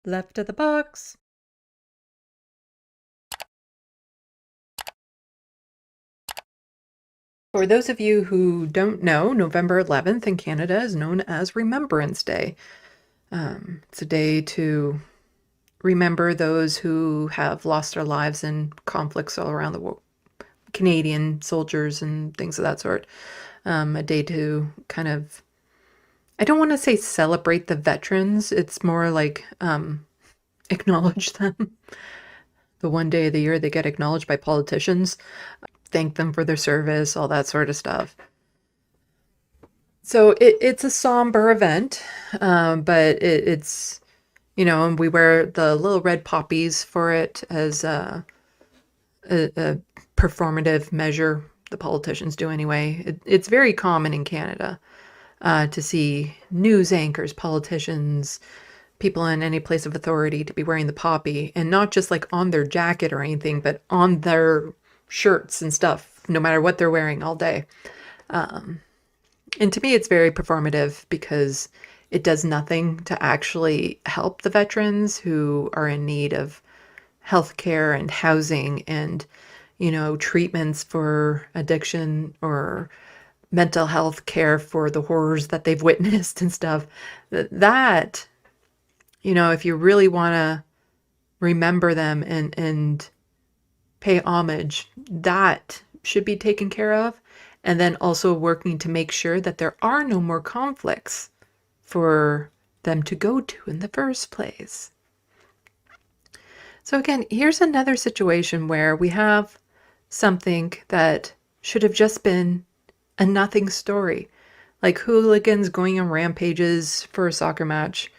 Left of the box. For those of you who don't know, November 11th in Canada is known as Remembrance Day. It's a day to remember those who have lost their lives in conflicts all around the world, Canadian soldiers and things of that sort. A day to kind of, I don't want to say celebrate the veterans, it's more like acknowledge them. The one day of the year they get acknowledged by politicians, thank them for their service, all that sort of stuff. So it's a somber event, but it's, and we wear the little red poppies for it as a performative measure. The politicians do anyway. It's very common in Canada to see news anchors, politicians, people in any place of authority to be wearing the poppy, and not just like on their jacket or anything, but on their shirts and stuff, no matter what they're wearing all day. And to me, it's very performative because it does nothing to actually help the veterans who are in need of health care and housing and, treatments for addiction or mental health care for the horrors that they've witnessed and stuff. That, if you really want to remember them and pay homage, that should be taken care of. And then also working to make sure that there are no more conflicts for them to go to in the first place. So again, here's another situation where we have something that should have just been a nothing story, like hooligans going on rampages for a soccer match.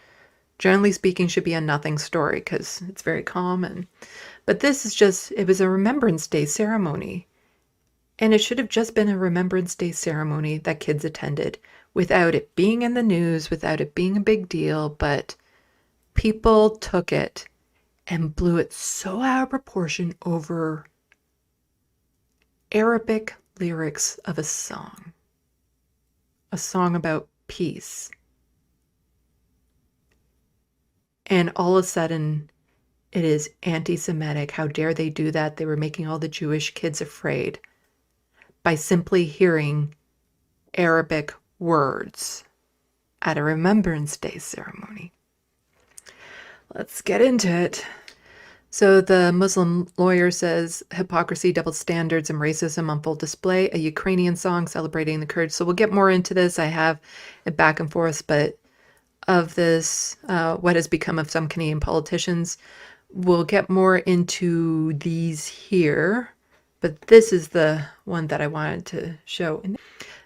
Generally speaking, should be a nothing story because it's very common. But this is just, it was a Remembrance Day ceremony. And it should have just been a Remembrance Day ceremony that kids attended without it being in the news, without it being a big deal. But people took it and blew it so out of proportion over Arabic lyrics of a song about peace. And all of a sudden, it is anti-Semitic. How dare they do that? They were making all the Jewish kids afraid by simply hearing Arabic words at a Remembrance Day ceremony. Let's get into it. So the Muslim lawyer says hypocrisy, double standards, and racism on full display, a Ukrainian song celebrating the Kurds. So we'll get more into this. I have it back and forth, but of this, what has become of some Canadian politicians. We'll get more into these here, but this is the one that I wanted to show.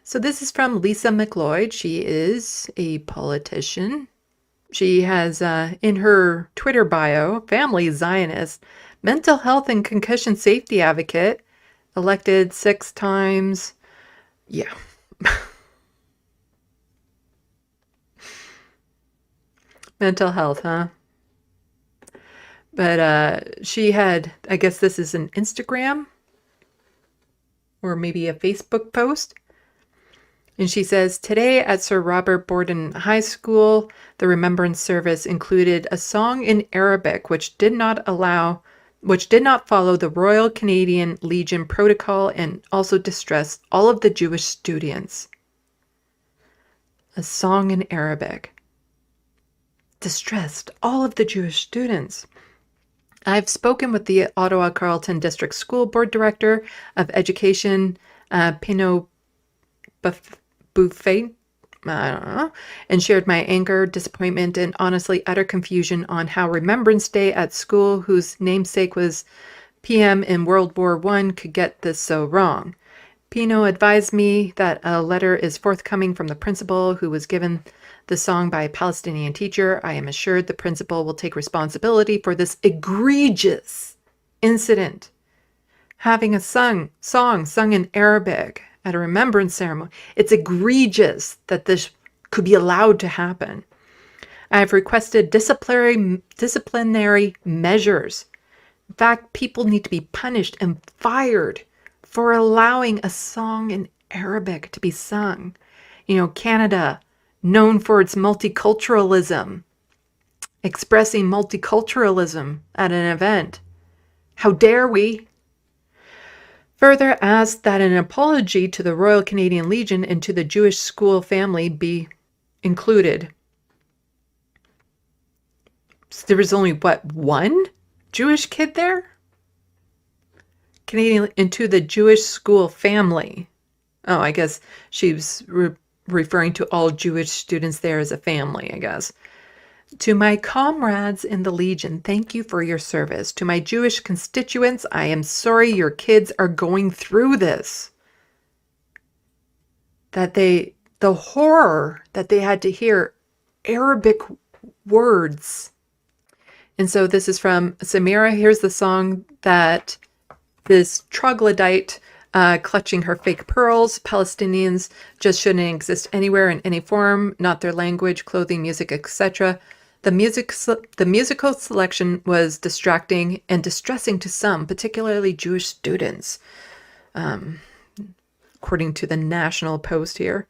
So this is from Lisa MacLeod. She is a politician. She has in her Twitter bio, family Zionist, mental health and concussion safety advocate, elected 6 times. Yeah. Mental health, huh? But she had, I guess this is an Instagram or maybe a Facebook post. And she says, today at Sir Robert Borden High School, the remembrance service included a song in Arabic, which did not follow the Royal Canadian Legion protocol and also distressed all of the Jewish students. A song in Arabic distressed all of the Jewish students. I've spoken with the Ottawa Carleton District School Board Director of Education, Pino Buffet, I don't know, and shared my anger, disappointment, and honestly utter confusion on how Remembrance Day at school, whose namesake was PM in World War I, could get this so wrong. Pino advised me that a letter is forthcoming from the principal, who was given the song by a Palestinian teacher. I am assured the principal will take responsibility for this egregious incident. Having a song sung in Arabic at a remembrance ceremony, it's egregious that this could be allowed to happen. I have requested disciplinary measures. In fact, people need to be punished and fired for allowing a song in Arabic to be sung. Canada, known for its multiculturalism, expressing multiculturalism at an event. How dare we? Further asked that an apology to the Royal Canadian Legion and to the Jewish school family be included. So there was only, what, one Jewish kid there? Canadian, into the Jewish school family. Oh, I guess she was referring to all Jewish students there as a family, I guess. To my comrades in the Legion, thank you for your service. To my Jewish constituents, I am sorry your kids are going through this. The horror that they had to hear Arabic words. And so this is from Samira. Here's the song that this troglodyte clutching her fake pearls. Palestinians just shouldn't exist anywhere in any form, not their language, clothing, music, etc. The musical selection was distracting and distressing to some, particularly Jewish students, according to the National Post here.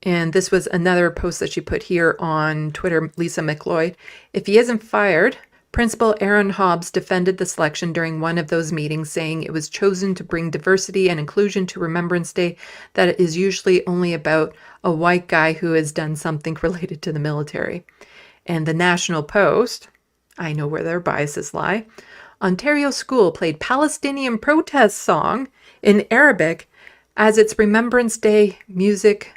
And this was another post that she put here on Twitter, Lisa MacLeod. If he isn't fired, Principal Aaron Hobbs defended the selection during one of those meetings, saying it was chosen to bring diversity and inclusion to Remembrance Day, that it is usually only about a white guy who has done something related to the military. And the National Post, I know where their biases lie, Ontario School played Palestinian protest song in Arabic as its Remembrance Day music.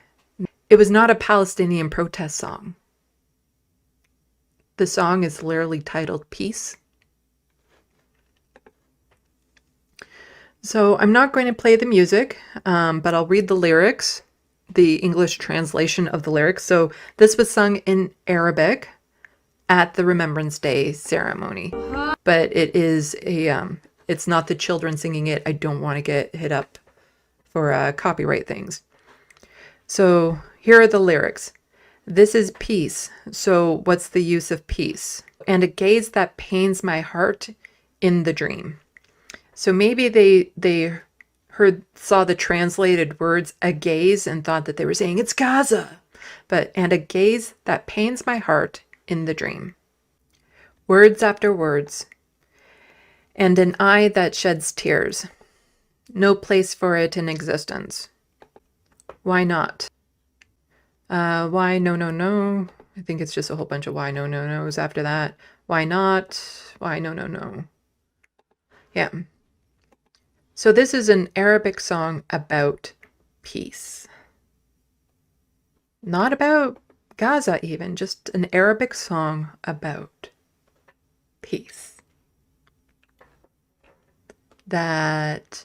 It was not a Palestinian protest song. The song is literally titled Peace. So I'm not going to play the music, but I'll read the lyrics, the English translation of the lyrics. So this was sung in Arabic at the Remembrance Day ceremony, but it is it's not the children singing it. I don't want to get hit up for copyright things. So here are the lyrics. This is peace. So what's the use of peace? And a gaze that pains my heart in the dream. So maybe they saw the translated words a gaze and thought that they were saying it's Gaza. But and a gaze that pains my heart in the dream. Words after words. And an eye that sheds tears. No place for it in existence. Why not? Why no, no, no. I think it's just a whole bunch of why no, no, no's after that. Why not? Why no, no, no. Yeah. So this is an Arabic song about peace. Not about Gaza even, just an Arabic song about peace. That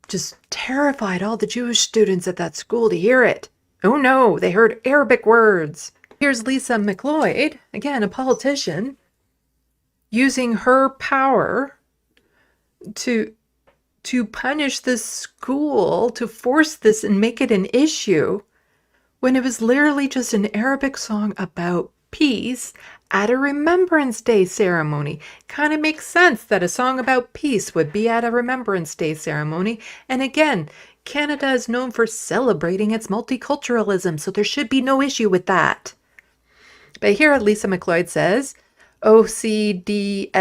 just terrified all the Jewish students at that school to hear it. Oh no, they heard Arabic words. Here's Lisa MacLeod, again, a politician, using her power to punish this school, to force this and make it an issue, when it was literally just an Arabic song about peace at a Remembrance Day ceremony. Kind of makes sense that a song about peace would be at a Remembrance Day ceremony. And again, Canada is known for celebrating its multiculturalism, so there should be no issue with that. But here Lisa MacLeod says, OCDSB,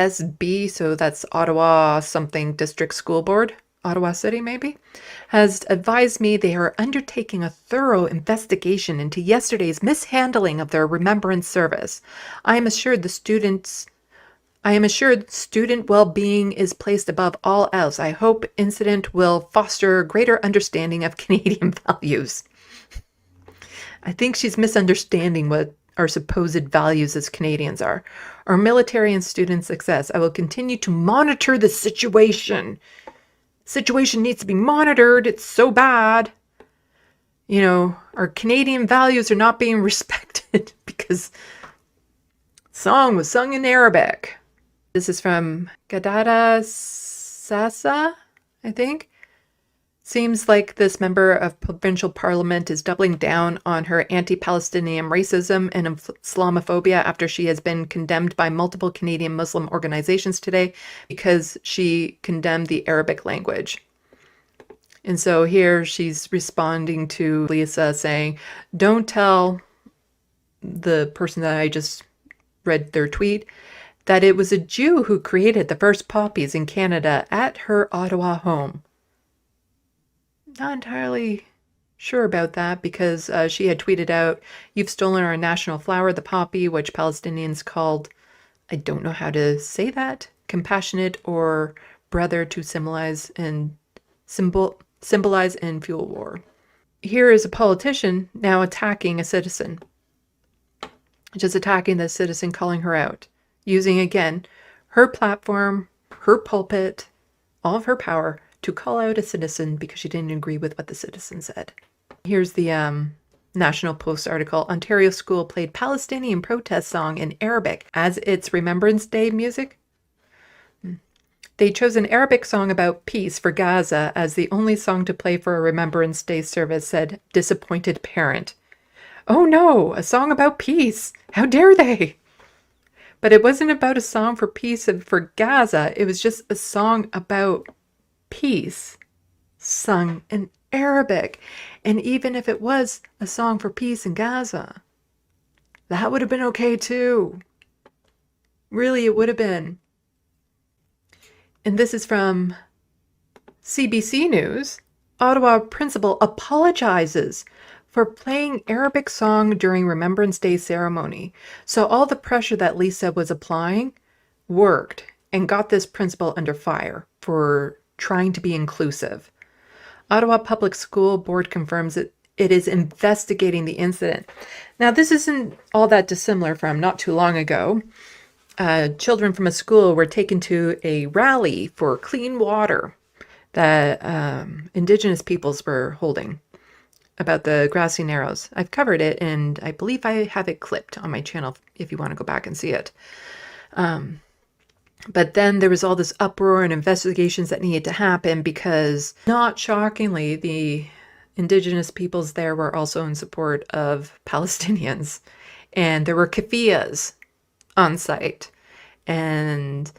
so that's Ottawa something District School Board, Ottawa City maybe, has advised me they are undertaking a thorough investigation into yesterday's mishandling of their remembrance service. I am assured student well-being is placed above all else. I hope incident will foster greater understanding of Canadian values. I think she's misunderstanding what our supposed values as Canadians are. Our military and student success. I will continue to monitor the situation. Situation needs to be monitored. It's so bad. You know, our Canadian values are not being respected because the song was sung in Arabic. This is from Gadada Sasa, I think. Seems like this member of provincial parliament is doubling down on her anti-Palestinian racism and Islamophobia after she has been condemned by multiple Canadian Muslim organizations today because she condemned the Arabic language. And so here she's responding to Lisa saying, don't tell the person that I just read their tweet, that it was a Jew who created the first poppies in Canada at her Ottawa home. Not entirely sure about that because she had tweeted out, "You've stolen our national flower, the poppy," which Palestinians called, I don't know how to say that, compassionate or brother to symbolize and fuel war. Here is a politician now attacking a citizen. Just attacking the citizen, calling her out, using again her platform, her pulpit, all of her power to call out a citizen because she didn't agree with what the citizen said. Here's the National Post article. Ontario school played Palestinian protest song in Arabic as its Remembrance Day music. They chose an Arabic song about peace for Gaza as the only song to play for a Remembrance Day service, said disappointed parent. Oh no, a song about peace. How dare they? But it wasn't about a song for peace and for Gaza. It was just a song about peace sung in Arabic. And even if it was a song for peace in Gaza, that would have been okay too. Really, it would have been. And this is from CBC News. Ottawa principal apologizes for playing Arabic song during Remembrance Day ceremony. So all the pressure that Lisa was applying worked and got this principal under fire for trying to be inclusive. Ottawa Public School Board confirms that it is investigating the incident. Now, this isn't all that dissimilar from not too long ago. Children from a school were taken to a rally for clean water that Indigenous peoples were holding about the grassy narrows. I've covered it, and I believe I have it clipped on my channel if you want to go back and see it. But then there was all this uproar and investigations that needed to happen because, not shockingly, the Indigenous peoples there were also in support of Palestinians. And there were keffiyehs on site. And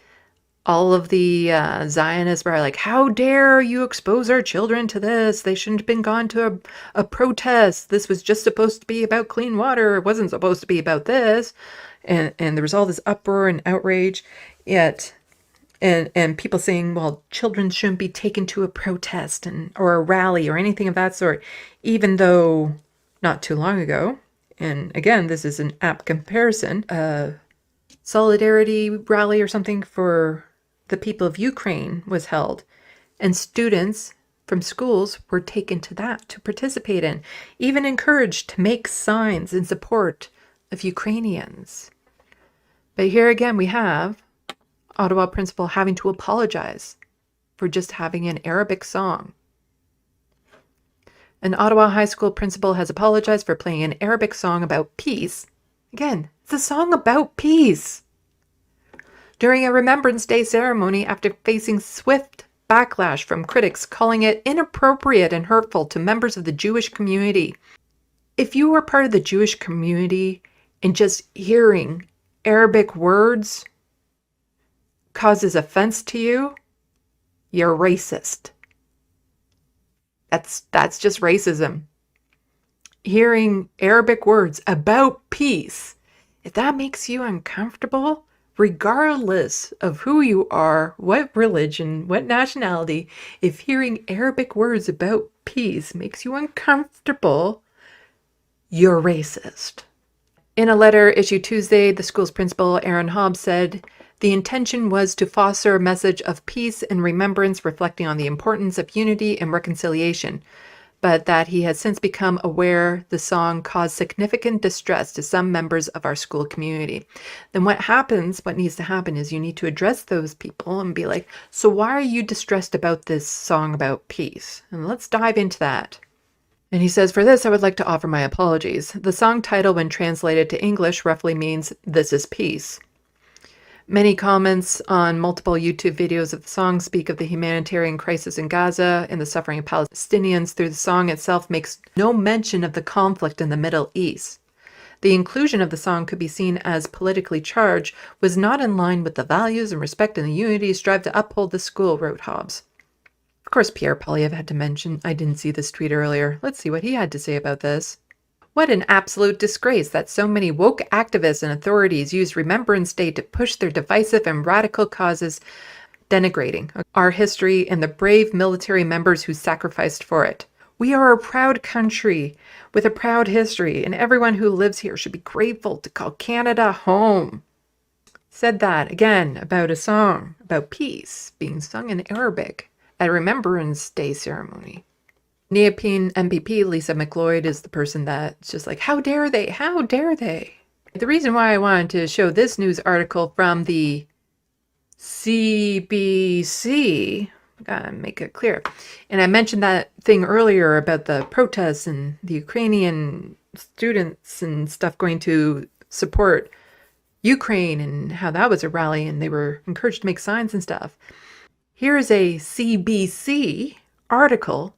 all of the Zionists were like, how dare you expose our children to this? They shouldn't have been gone to a protest. This was just supposed to be about clean water. It wasn't supposed to be about this. And there was all this uproar and outrage. Yet, and people saying, well, children shouldn't be taken to a protest or a rally or anything of that sort, even though not too long ago, and again, this is an apt comparison, solidarity rally or something for the people of Ukraine was held, and students from schools were taken to that to participate in, even encouraged to make signs in support of Ukrainians. But here again, we have Ottawa principal having to apologize for just having an Arabic song. An Ottawa high school principal has apologized for playing an Arabic song about peace. Again, it's a song about peace. During a Remembrance Day ceremony after facing swift backlash from critics calling it inappropriate and hurtful to members of the Jewish community. If you are part of the Jewish community and just hearing Arabic words causes offense to you, you're racist. That's just racism. Hearing Arabic words about peace, if that makes you uncomfortable, regardless of who you are, what religion, what nationality, if hearing Arabic words about peace makes you uncomfortable, you're racist. In a letter issued Tuesday, the school's principal, Aaron Hobbs, said the intention was to foster a message of peace and remembrance reflecting on the importance of unity and reconciliation, but that he has since become aware the song caused significant distress to some members of our school community. Then what needs to happen is you need to address those people and be like, so why are you distressed about this song about peace? And let's dive into that. And he says, for this, I would like to offer my apologies. The song title, when translated to English, roughly means, "This is peace." Many comments on multiple YouTube videos of the song speak of the humanitarian crisis in Gaza and the suffering of Palestinians through the song itself makes no mention of the conflict in the Middle East. The inclusion of the song could be seen as politically charged, was not in line with the values and respect and the unity strive to uphold the school, wrote Hobbs. Of course, Pierre Poilievre had to mention, I didn't see this tweet earlier. Let's see what he had to say about this. What an absolute disgrace that so many woke activists and authorities use Remembrance Day to push their divisive and radical causes, denigrating our history and the brave military members who sacrificed for it. We are a proud country with a proud history, and everyone who lives here should be grateful to call Canada home. Said that again about a song about peace being sung in Arabic at a Remembrance Day ceremony. Neophene MPP Lisa MacLeod is the person that's just like, how dare they? How dare they? The reason why I wanted to show this news article from the CBC, gotta make it clear. And I mentioned that thing earlier about the protests and the Ukrainian students and stuff going to support Ukraine and how that was a rally and they were encouraged to make signs and stuff. Here's a CBC article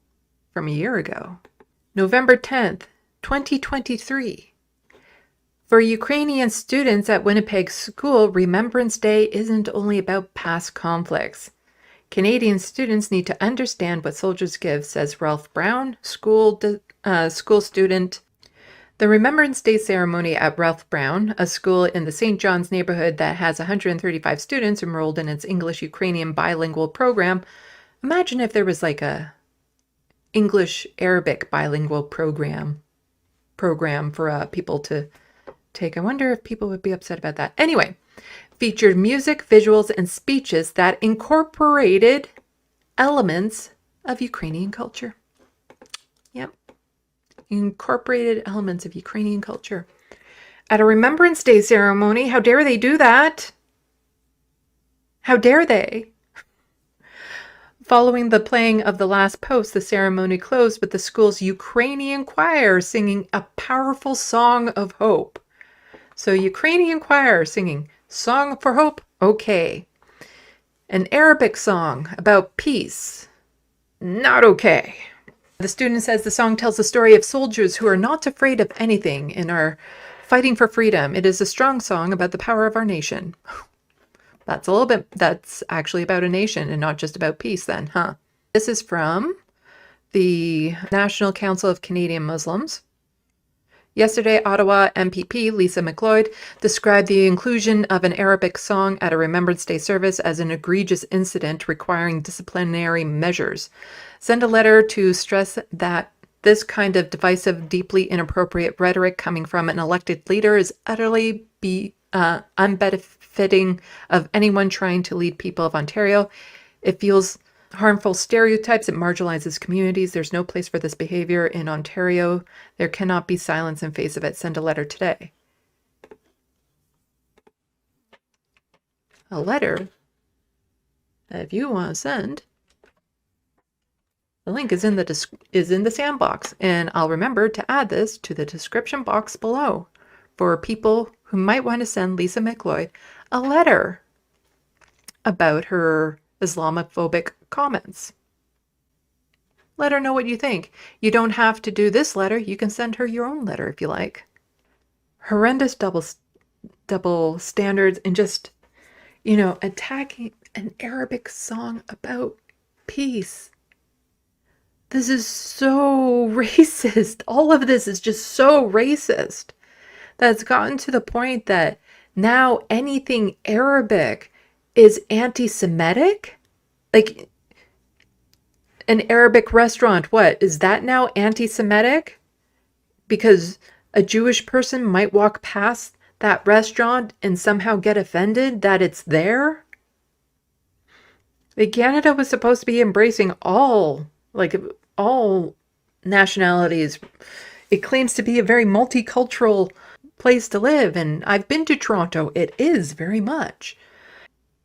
from a year ago, November 10th, 2023. For Ukrainian students at Winnipeg School, Remembrance Day isn't only about past conflicts. Canadian students need to understand what soldiers give, says Ralph Brown, school student. The Remembrance Day ceremony at Ralph Brown, a school in the St. John's neighborhood that has 135 students enrolled in its English-Ukrainian bilingual program. Imagine if there was like a English-Arabic bilingual program for people to take. I wonder if people would be upset about that. Anyway, featured music, visuals, and speeches that incorporated elements of Ukrainian culture. Yep. Incorporated elements of Ukrainian culture. At a Remembrance Day ceremony, how dare they do that? How dare they? Following the playing of the last post, the ceremony closed with the school's Ukrainian choir singing a powerful song of hope. So Ukrainian choir singing Song for Hope, okay. An Arabic song about peace, not okay. The student says the song tells the story of soldiers who are not afraid of anything and are fighting for freedom. It is a strong song about the power of our nation. That's actually about a nation and not just about peace then, huh? This is from the National Council of Canadian Muslims. Yesterday, Ottawa MPP Lisa MacLeod described the inclusion of an Arabic song at a Remembrance Day service as an egregious incident requiring disciplinary measures. Send a letter to stress that this kind of divisive, deeply inappropriate rhetoric coming from an elected leader is utterly unbefitting of anyone trying to lead people of Ontario. It fuels harmful stereotypes. It marginalizes communities. There's no place for this behavior in Ontario. There cannot be silence in face of it. Send a letter today. A letter that if you want to send, the link is in the sandbox, and I'll remember to add this to the description box below for people who might want to send Lisa MacLeod a letter about her Islamophobic comments. Let her know what you think. You don't have to do this letter. You can send her your own letter if you like. Horrendous double standards and just, attacking an Arabic song about peace. This is so racist. All of this is just so racist. That's gotten to the point that now anything Arabic is anti-Semitic? Like an Arabic restaurant, what? Is that now anti-Semitic? Because a Jewish person might walk past that restaurant and somehow get offended that it's there? Like Canada was supposed to be embracing all nationalities. It claims to be a very multicultural place to live, and I've been to Toronto. It is very much.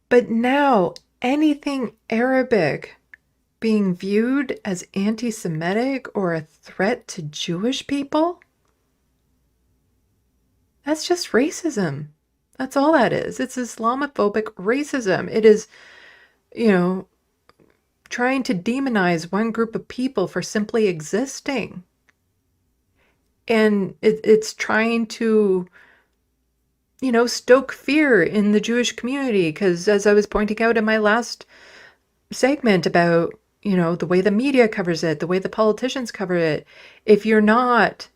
But now anything Arabic being viewed as anti-Semitic or a threat to Jewish people? That's just racism. That's all that is. It's Islamophobic racism. It is, trying to demonize one group of people for simply existing. And it's trying to, stoke fear in the Jewish community. Because as I was pointing out in my last segment about, the way the media covers it, the way the politicians cover it, if you're not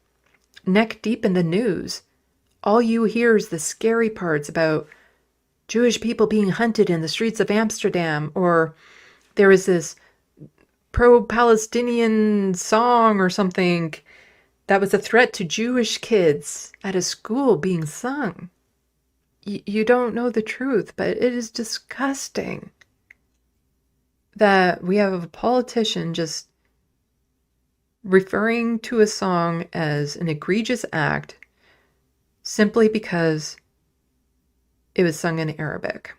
neck deep in the news. All you hear is the scary parts about Jewish people being hunted in the streets of Amsterdam, or there was this pro-Palestinian song or something that was a threat to Jewish kids at a school being sung. You don't know the truth, but it is disgusting that we have a politician just referring to a song as an egregious act simply because it was sung in Arabic.